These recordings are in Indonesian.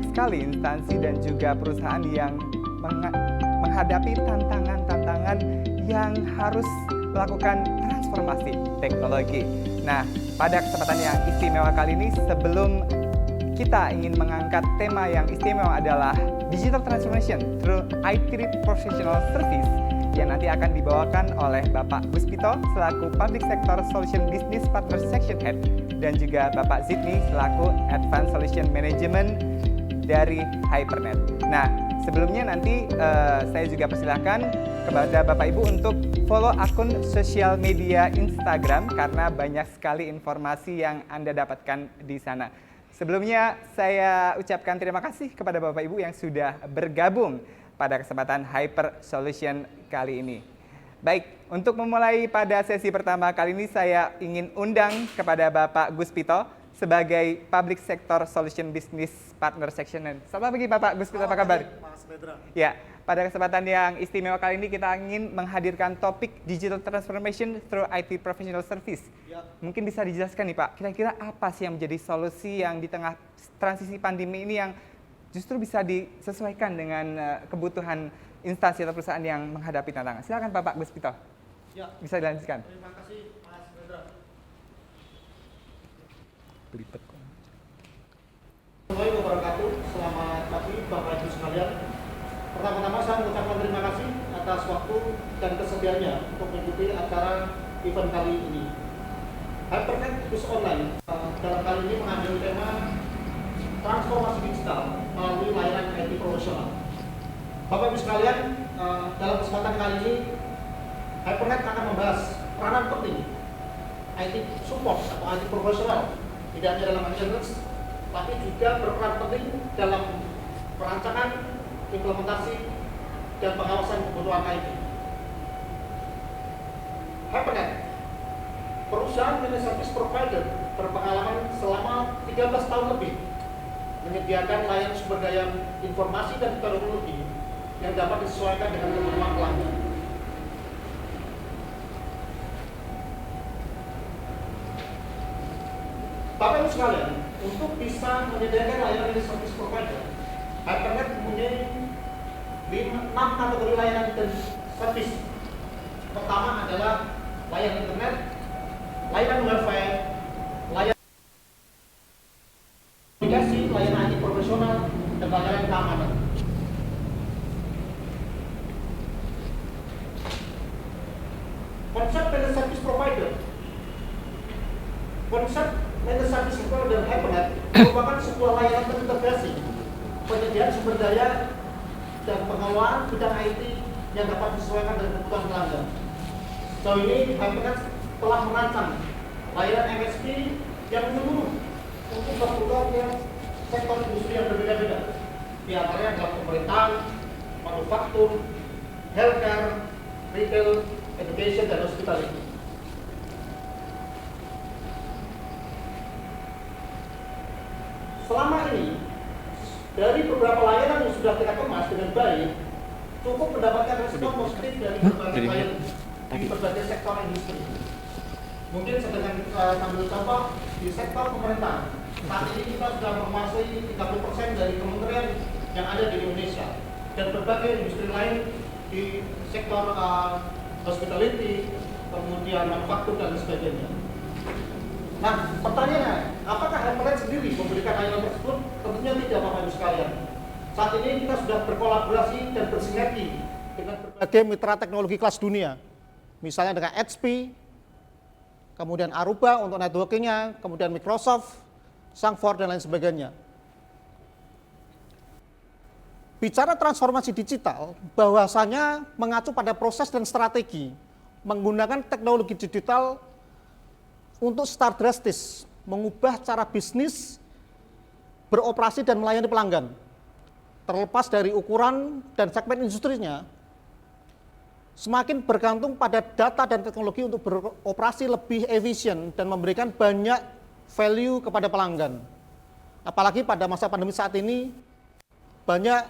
banyak sekali instansi dan juga perusahaan yang menghadapi tantangan-tantangan yang harus melakukan transformasi teknologi. Nah, pada kesempatan yang istimewa kali ini, sebelum kita ingin mengangkat tema yang istimewa adalah Digital Transformation through IT Professional Service yang nanti akan dibawakan oleh Bapak Guspito selaku Public Sector Solution Business Partner Section Head dan juga Bapak Zidni selaku Advanced Solution Management dari Hypernet. Nah, sebelumnya nanti saya juga persilahkan kepada Bapak Ibu untuk follow akun sosial media Instagram karena banyak sekali informasi yang Anda dapatkan di sana. Sebelumnya saya ucapkan terima kasih kepada Bapak Ibu yang sudah bergabung pada kesempatan Hyper Solution kali ini. Baik, untuk memulai pada sesi pertama kali ini saya ingin undang kepada Bapak Guspito sebagai Public Sector Solution Business Partner Section. Selamat pagi Bapak Guspito, apa kabar? Mas Pedra. Ya, pada kesempatan yang istimewa kali ini kita ingin menghadirkan topik Digital Transformation through IT Professional Service. Ya. Mungkin bisa dijelaskan nih Pak, kira-kira apa sih yang menjadi solusi yang di tengah transisi pandemi ini yang justru bisa disesuaikan dengan kebutuhan instansi atau perusahaan yang menghadapi tantangan. Silakan Bapak Guspito. Ya. Bisa dilanjutkan. Terima kasih Mas Pedra. Belibet. Assalamualaikum wabarakatuh. Selamat pagi Bapak Ibu sekalian. Pertama-tama saya mengucapkan terima kasih atas waktu dan kesediaannya untuk mengikuti acara event kali ini. Hypernet Bus Online dalam kali ini mengambil tema transformasi digital melalui layanan IT profesional. Bapak Ibu sekalian, dalam kesempatan kali ini Hypernet akan membahas peranan penting IT support atau IT profesional, tidak hanya dalam maintenance, tapi juga berperan penting dalam perancangan, implementasi, dan pengawasan kebutuhan IT. Hypernet, perusahaan managed service provider berpengalaman selama 13 tahun lebih menyediakan layanan sumber daya informasi dan teknologi yang dapat disesuaikan dengan kebutuhan pelanggan. Bapak Ibu sekalian, untuk bisa menyediakan layanan service provider, Hypernet mempunyai 6 kategori layanan dan service. Pertama adalah layanan internet, layanan wifi, layanan komunikasi, layanan IT profesional, dan layanan keamanan. Konsep managed service provider, konsep managed service provider dan Hypernet merupakan sebuah layanan terintegrasi penyediaan sumber daya dan pengelolaan bidang IT yang dapat disesuaikan dengan kebutuhan pelanggan. Sejauh ini Hypernet telah merancang layanan MSP yang menyeluruh untuk berbagai sektor industri yang berbeda-beda, di antaranya adalah pemerintahan, manufaktur, healthcare, retail, education, dan hospitality. Selama ini, dari beberapa layanan yang sudah kita kemas dengan baik, cukup mendapatkan respon positif dari berbagai klien di berbagai sektor industri. Mungkin sedangkan sambil contoh di sektor pemerintahan, saat ini kita sudah menguasai 30% dari kementerian yang ada di Indonesia dan berbagai industri lain di sektor hospitality, kemudian manufaktur dan sebagainya. Nah, pertanyaannya, apakah Hypernet sendiri memberikan layanan tersebut? Tentunya tidak, Bapak Ibu sekalian. Saat ini kita sudah berkolaborasi dan bersinergi dengan berbagai mitra teknologi kelas dunia, misalnya dengan HP, kemudian Aruba untuk networkingnya, kemudian Microsoft, Sangfor, dan lain sebagainya. Bicara transformasi digital, bahwasanya mengacu pada proses dan strategi menggunakan teknologi digital untuk secara drastis mengubah cara bisnis beroperasi dan melayani pelanggan. Terlepas dari ukuran dan segmen industrinya, semakin bergantung pada data dan teknologi untuk beroperasi lebih efisien dan memberikan banyak value kepada pelanggan. Apalagi pada masa pandemi saat ini, banyak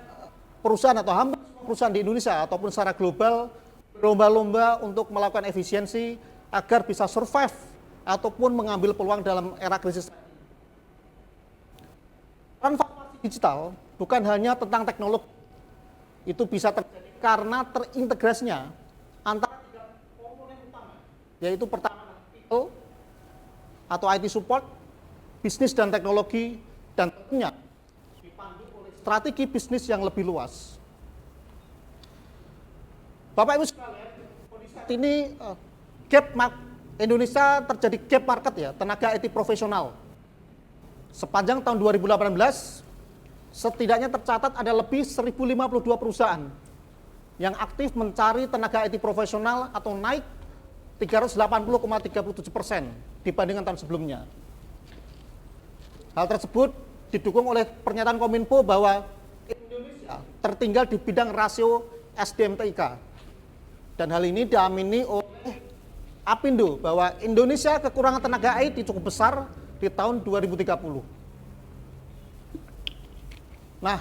perusahaan atau hampir semua perusahaan di Indonesia ataupun secara global berlomba-lomba untuk melakukan efisiensi agar bisa survive ataupun mengambil peluang dalam era krisis. Transformasi digital bukan hanya tentang teknologi. Itu bisa terjadi karena terintegrasinya antara tiga komponen utama, yaitu pertama people atau IT support, bisnis dan teknologi, dan tentunya dipandu oleh strategi bisnis yang lebih luas. Bapak Ibu sekalian, kondisi saat ini Indonesia terjadi gap market ya, tenaga IT profesional. Sepanjang tahun 2018, setidaknya tercatat ada lebih 1052 perusahaan yang aktif mencari tenaga IT profesional atau naik 380,37% dibandingkan tahun sebelumnya. Hal tersebut didukung oleh pernyataan Kominfo bahwa Indonesia tertinggal di bidang rasio SDM TIK. Dan hal ini diamini oleh Apindo bahwa Indonesia kekurangan tenaga IT cukup besar di tahun 2030. Nah,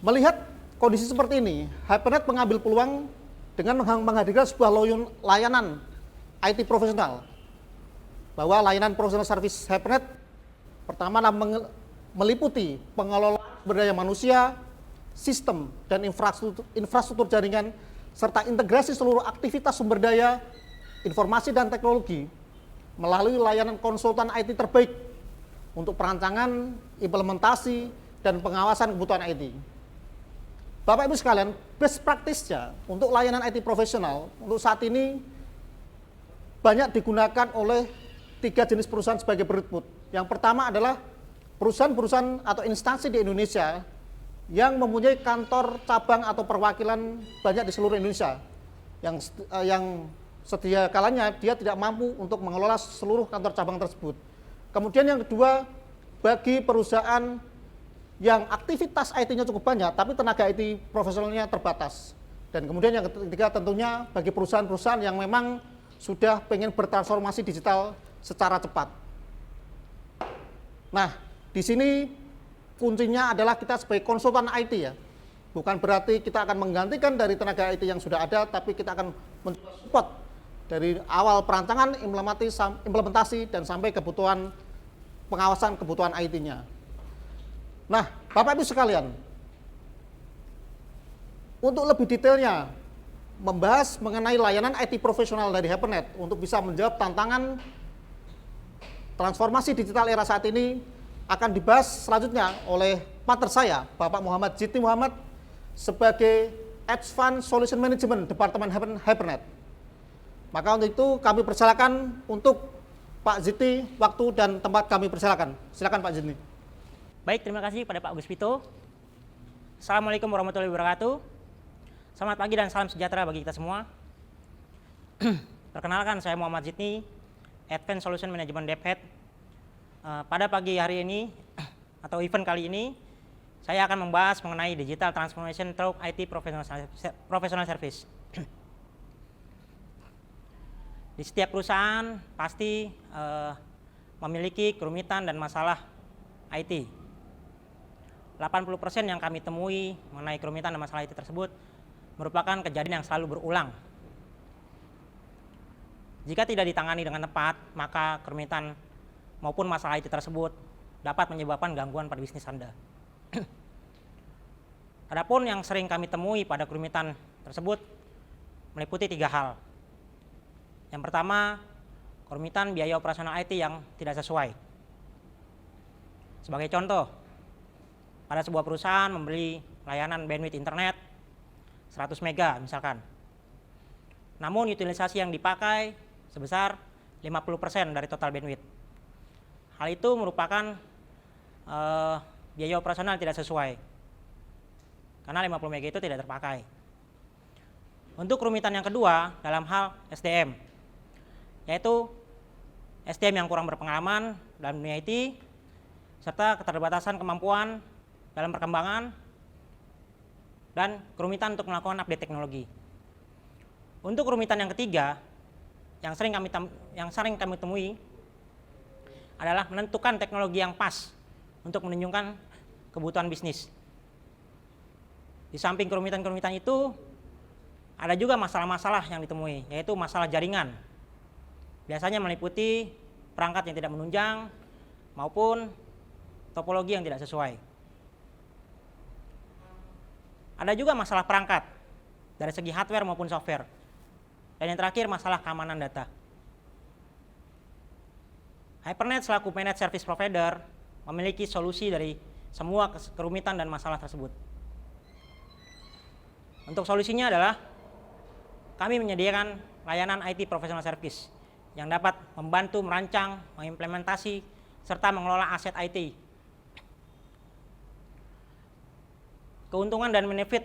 melihat kondisi seperti ini, Hypernet mengambil peluang dengan menghadirkan sebuah layanan IT profesional. Bahwa layanan profesional service Hypernet pertama meliputi pengelolaan sumber daya manusia, sistem dan infrastruktur jaringan, serta integrasi seluruh aktivitas sumber daya, informasi dan teknologi melalui layanan konsultan IT terbaik untuk perancangan, implementasi, dan pengawasan kebutuhan IT. Bapak Ibu sekalian, best practice-nya untuk layanan IT profesional untuk saat ini banyak digunakan oleh 3 jenis perusahaan sebagai berikut. Yang pertama adalah perusahaan-perusahaan atau instansi di Indonesia yang mempunyai kantor cabang atau perwakilan banyak di seluruh Indonesia, yang setia kalanya dia tidak mampu untuk mengelola seluruh kantor cabang tersebut. Kemudian yang kedua, bagi perusahaan yang aktivitas IT-nya cukup banyak, tapi tenaga IT profesionalnya terbatas. Dan kemudian yang ketiga tentunya bagi perusahaan-perusahaan yang memang sudah pengen bertransformasi digital secara cepat. Nah, di sini kuncinya adalah kita sebagai konsultan IT ya. Bukan berarti kita akan menggantikan dari tenaga IT yang sudah ada, tapi kita akan mensupport dari awal perancangan, implementasi, dan sampai kebutuhan pengawasan kebutuhan IT-nya. Nah, Bapak Ibu sekalian, untuk lebih detailnya membahas mengenai layanan IT profesional dari Hypernet untuk bisa menjawab tantangan transformasi digital era saat ini akan dibahas selanjutnya oleh partner saya, Bapak Muhammad Zidni Muhammad, sebagai Advanced Solution Management Departemen Hypernet. Maka untuk itu kami persilakan untuk Pak Zidni, waktu dan tempat kami persilakan. Silakan Pak Zidni. Baik, terima kasih pada Pak Guspito. Assalamualaikum warahmatullahi wabarakatuh. Selamat pagi dan salam sejahtera bagi kita semua. Perkenalkan, saya Muhammad Zidni, Advanced Solution Management Dephead. Pada pagi hari ini atau event kali ini, saya akan membahas mengenai digital transformation through IT professional service. Di setiap perusahaan pasti memiliki kerumitan dan masalah IT. 80% yang kami temui mengenai kerumitan dan masalah IT tersebut merupakan kejadian yang selalu berulang. Jika tidak ditangani dengan tepat, maka kerumitan maupun masalah IT tersebut dapat menyebabkan gangguan pada bisnis Anda. Adapun yang sering kami temui pada kerumitan tersebut meliputi 3 hal. Yang pertama, kerumitan biaya operasional IT yang tidak sesuai. Sebagai contoh, pada sebuah perusahaan membeli layanan bandwidth internet 100 mega misalkan. Namun utilisasi yang dipakai sebesar 50% dari total bandwidth. Hal itu merupakan biaya operasional tidak sesuai. Karena 50 mega itu tidak terpakai. Untuk kerumitan yang kedua dalam hal SDM, yaitu SDM yang kurang berpengalaman dalam dunia IT, serta keterbatasan kemampuan dalam perkembangan, dan kerumitan untuk melakukan update teknologi. Untuk kerumitan yang ketiga, yang sering kami temui adalah menentukan teknologi yang pas untuk menunjukkan kebutuhan bisnis. Di samping kerumitan-kerumitan itu, ada juga masalah-masalah yang ditemui, yaitu masalah jaringan. Biasanya meliputi perangkat yang tidak menunjang maupun topologi yang tidak sesuai. Ada juga masalah perangkat dari segi hardware maupun software. Dan yang terakhir masalah keamanan data. Hypernet selaku managed service provider memiliki solusi dari semua kerumitan dan masalah tersebut. Untuk solusinya adalah kami menyediakan layanan IT Professional Service yang dapat membantu merancang, mengimplementasi, serta mengelola aset IT. Keuntungan dan benefit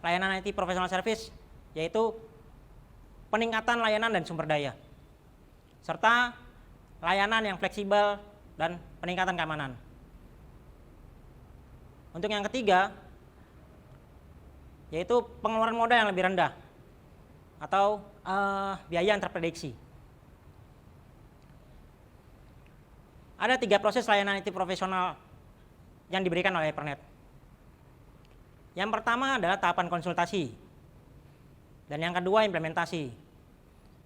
layanan IT Professional Service yaitu peningkatan layanan dan sumber daya, serta layanan yang fleksibel dan peningkatan keamanan. Untuk yang ketiga, yaitu pengeluaran modal yang lebih rendah atau biaya yang terprediksi. Ada 3 proses layanan IT profesional yang diberikan oleh Hypernet. Yang pertama adalah tahapan konsultasi, dan yang kedua implementasi,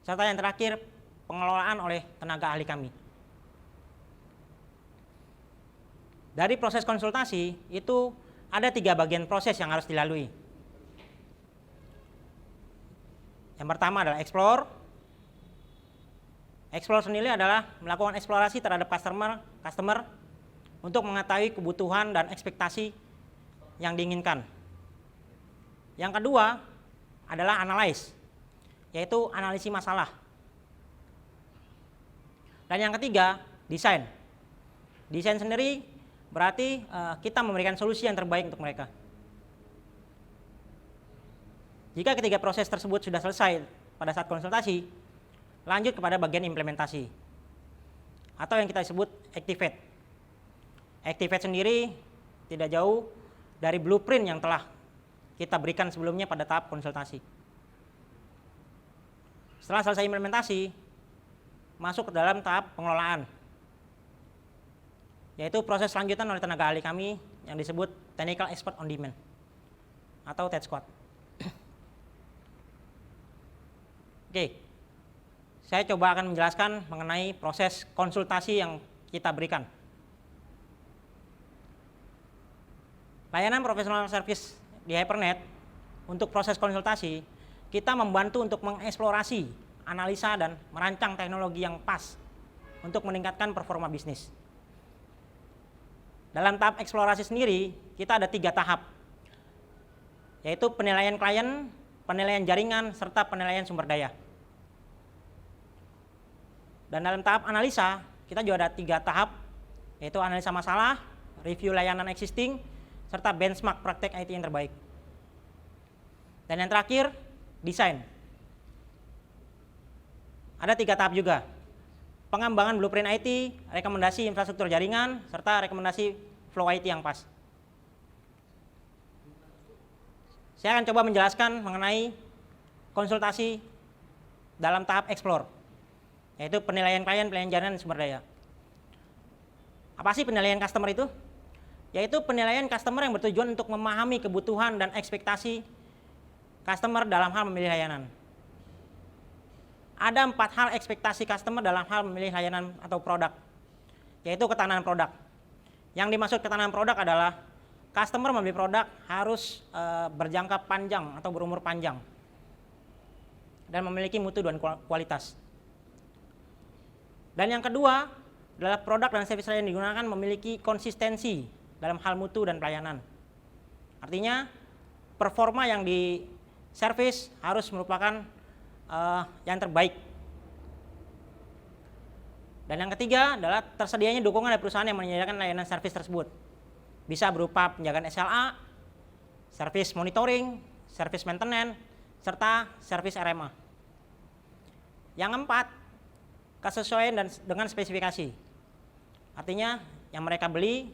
serta yang terakhir pengelolaan oleh tenaga ahli kami. Dari proses konsultasi itu ada 3 bagian proses yang harus dilalui. Yang pertama adalah explore. Explore sendiri adalah melakukan eksplorasi terhadap customer untuk mengetahui kebutuhan dan ekspektasi yang diinginkan. Yang kedua adalah analyze, yaitu analisis masalah. Dan yang ketiga, desain. Desain sendiri berarti kita memberikan solusi yang terbaik untuk mereka. Jika ketiga proses tersebut sudah selesai pada saat konsultasi, lanjut kepada bagian implementasi atau yang kita sebut activate. Activate sendiri tidak jauh dari blueprint yang telah kita berikan sebelumnya pada tahap konsultasi. Setelah selesai implementasi, masuk ke dalam tahap pengelolaan, yaitu proses lanjutan oleh tenaga ahli kami yang disebut Technical Expert on Demand atau TED Squad. Oke, saya coba akan menjelaskan mengenai proses konsultasi yang kita berikan. Layanan professional service di Hypernet untuk proses konsultasi, kita membantu untuk mengeksplorasi, analisa, dan merancang teknologi yang pas untuk meningkatkan performa bisnis. Dalam tahap eksplorasi sendiri, kita ada 3 tahap, yaitu penilaian klien, penilaian jaringan, serta penilaian sumber daya. Dan dalam tahap analisa, kita juga ada 3 tahap, yaitu analisa masalah, review layanan existing, serta benchmark praktek IT yang terbaik. Dan yang terakhir, desain. Ada 3 tahap juga. Pengembangan blueprint IT, rekomendasi infrastruktur jaringan, serta rekomendasi flow IT yang pas. Saya akan coba menjelaskan mengenai konsultasi dalam tahap explore, yaitu penilaian klien, penilaian jaringan, dan sumber daya. Apa sih penilaian customer itu? Yaitu penilaian customer yang bertujuan untuk memahami kebutuhan dan ekspektasi customer dalam hal memilih layanan. Ada 4 hal ekspektasi customer dalam hal memilih layanan atau produk, yaitu ketahanan produk. Yang dimaksud ketahanan produk adalah customer membeli produk harus berjangka panjang atau berumur panjang dan memiliki mutu dan kualitas. Dan yang kedua adalah produk dan service yang digunakan memiliki konsistensi dalam hal mutu dan pelayanan. Artinya performa yang di service harus merupakan yang terbaik. Dan yang ketiga adalah tersedianya dukungan dari perusahaan yang menyediakan layanan service tersebut. Bisa berupa penjagaan SLA, service monitoring, service maintenance, serta service RMA. Yang keempat, kesesuaian dengan spesifikasi. Artinya yang mereka beli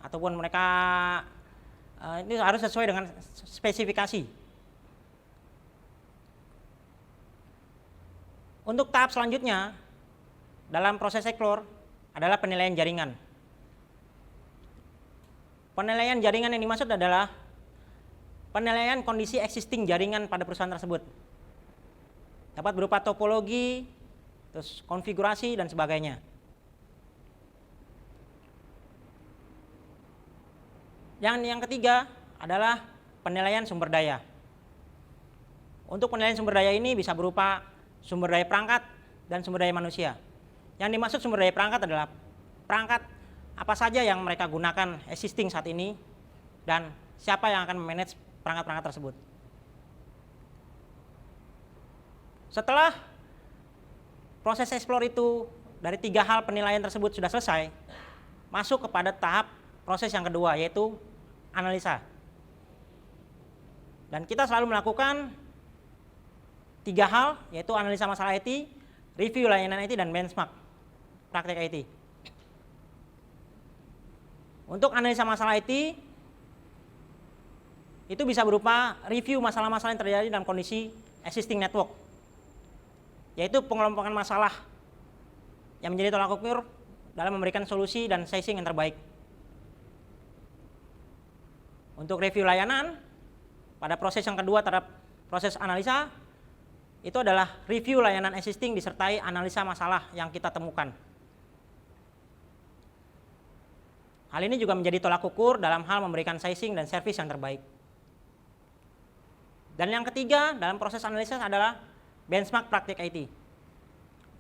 ataupun mereka ini harus sesuai dengan spesifikasi. Untuk tahap selanjutnya dalam proses explore adalah penilaian jaringan. Penilaian jaringan yang dimaksud adalah penilaian kondisi existing jaringan pada perusahaan tersebut. Dapat berupa topologi, terus konfigurasi, dan sebagainya. Yang ketiga adalah penilaian sumber daya. Untuk penilaian sumber daya ini bisa berupa sumber daya perangkat dan sumber daya manusia. Yang dimaksud sumber daya perangkat adalah perangkat apa saja yang mereka gunakan existing saat ini dan siapa yang akan memanage perangkat-perangkat tersebut. Setelah proses explore itu dari 3 hal penilaian tersebut sudah selesai, masuk kepada tahap proses yang kedua, yaitu analisa. Dan kita selalu melakukan 3 hal, yaitu analisa masalah IT, review layanan IT, dan benchmark praktek IT. Untuk analisa masalah IT, itu bisa berupa review masalah-masalah yang terjadi dalam kondisi existing network, yaitu pengelompokan masalah yang menjadi tolak ukur dalam memberikan solusi dan sizing yang terbaik. Untuk review layanan, pada proses yang kedua terhadap proses analisa, itu adalah review layanan existing disertai analisa masalah yang kita temukan. Hal ini juga menjadi tolak ukur dalam hal memberikan sizing dan service yang terbaik. Dan yang ketiga dalam proses analisa adalah benchmark praktik IT.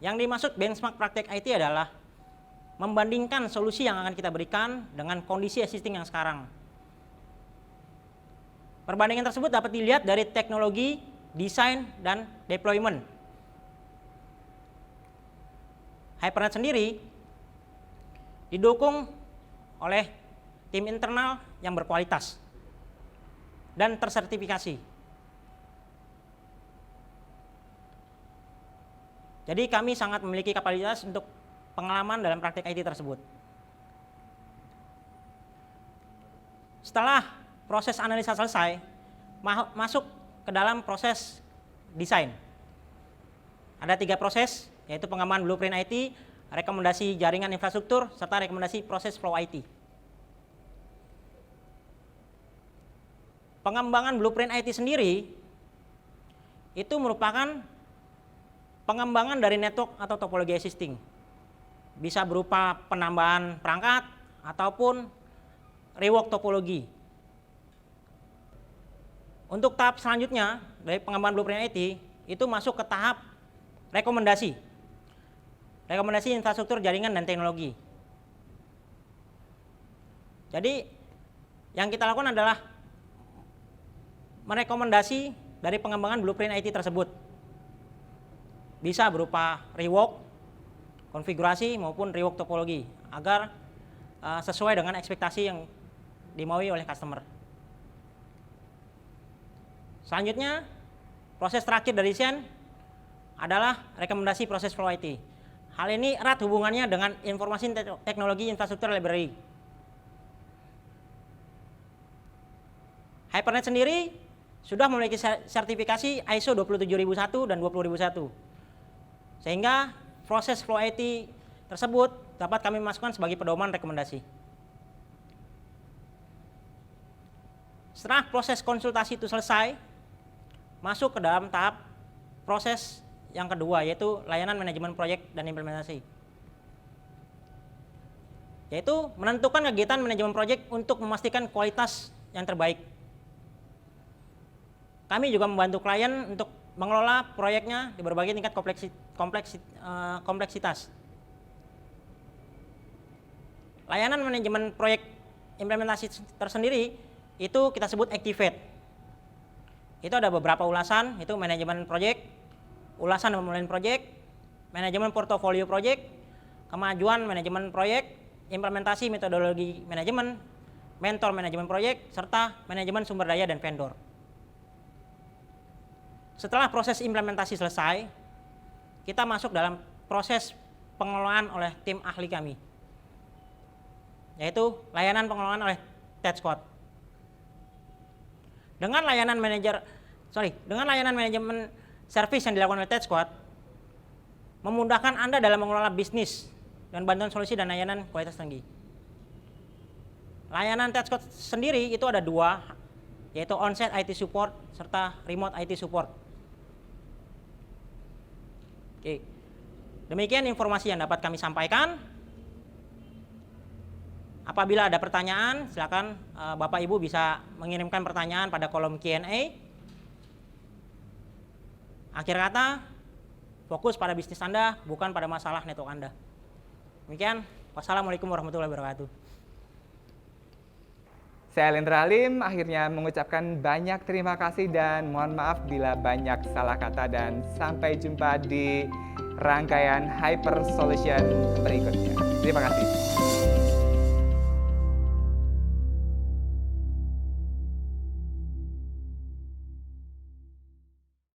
Yang dimaksud benchmark praktik IT adalah membandingkan solusi yang akan kita berikan dengan kondisi existing yang sekarang. Perbandingan tersebut dapat dilihat dari teknologi, desain, dan deployment. Hypernet sendiri didukung oleh tim internal yang berkualitas dan tersertifikasi. Jadi kami sangat memiliki kapasitas untuk pengalaman dalam praktik IT tersebut. Setelah proses analisa selesai, masuk ke dalam proses desain. Ada 3 proses, yaitu pengembangan blueprint IT, rekomendasi jaringan infrastruktur, serta rekomendasi proses flow IT. Pengembangan blueprint IT sendiri itu merupakan pengembangan dari network atau topologi existing. Bisa berupa penambahan perangkat ataupun rework topologi. Untuk tahap selanjutnya dari pengembangan blueprint IT itu masuk ke tahap rekomendasi. Rekomendasi infrastruktur jaringan dan teknologi. Jadi yang kita lakukan adalah merekomendasi dari pengembangan blueprint IT tersebut. Bisa berupa rework, konfigurasi maupun rework topologi agar sesuai dengan ekspektasi yang dimaui oleh customer. Selanjutnya, proses terakhir dari desain adalah rekomendasi proses flow IT. Hal ini erat hubungannya dengan informasi teknologi infrastruktur library. Hypernet sendiri sudah memiliki sertifikasi ISO 27001 dan 20001. Sehingga proses flow IT tersebut dapat kami masukkan sebagai pedoman rekomendasi. Setelah proses konsultasi itu selesai, masuk ke dalam tahap proses yang kedua, yaitu layanan manajemen proyek dan implementasi. Yaitu menentukan kegiatan manajemen proyek untuk memastikan kualitas yang terbaik. Kami juga membantu klien untuk mengelola proyeknya di berbagai tingkat kompleksitas. Layanan manajemen proyek implementasi tersendiri itu kita sebut Activate. Itu ada beberapa ulasan, itu manajemen proyek, ulasan pemulihan proyek, manajemen portofolio proyek, kemajuan manajemen proyek, implementasi metodologi manajemen, mentor manajemen proyek, serta manajemen sumber daya dan vendor. Setelah proses implementasi selesai, kita masuk dalam proses pengelolaan oleh tim ahli kami, yaitu layanan pengelolaan oleh Tech Squad. Dengan layanan manajemen service yang dilakukan oleh Tech Squad, memudahkan Anda dalam mengelola bisnis dan bantuan solusi dan layanan kualitas tinggi. Layanan Tech Squad sendiri itu ada 2, yaitu on-site IT support serta remote IT support. Oke. Demikian informasi yang dapat kami sampaikan. Apabila ada pertanyaan, silakan Bapak Ibu bisa mengirimkan pertanyaan pada kolom Q&A. Akhir kata, fokus pada bisnis Anda, bukan pada masalah network Anda. Demikian, wassalamualaikum warahmatullahi wabarakatuh. Saya Lendra Halim, akhirnya mengucapkan banyak terima kasih dan mohon maaf bila banyak salah kata, dan sampai jumpa di rangkaian Hyper Solution berikutnya. Terima kasih.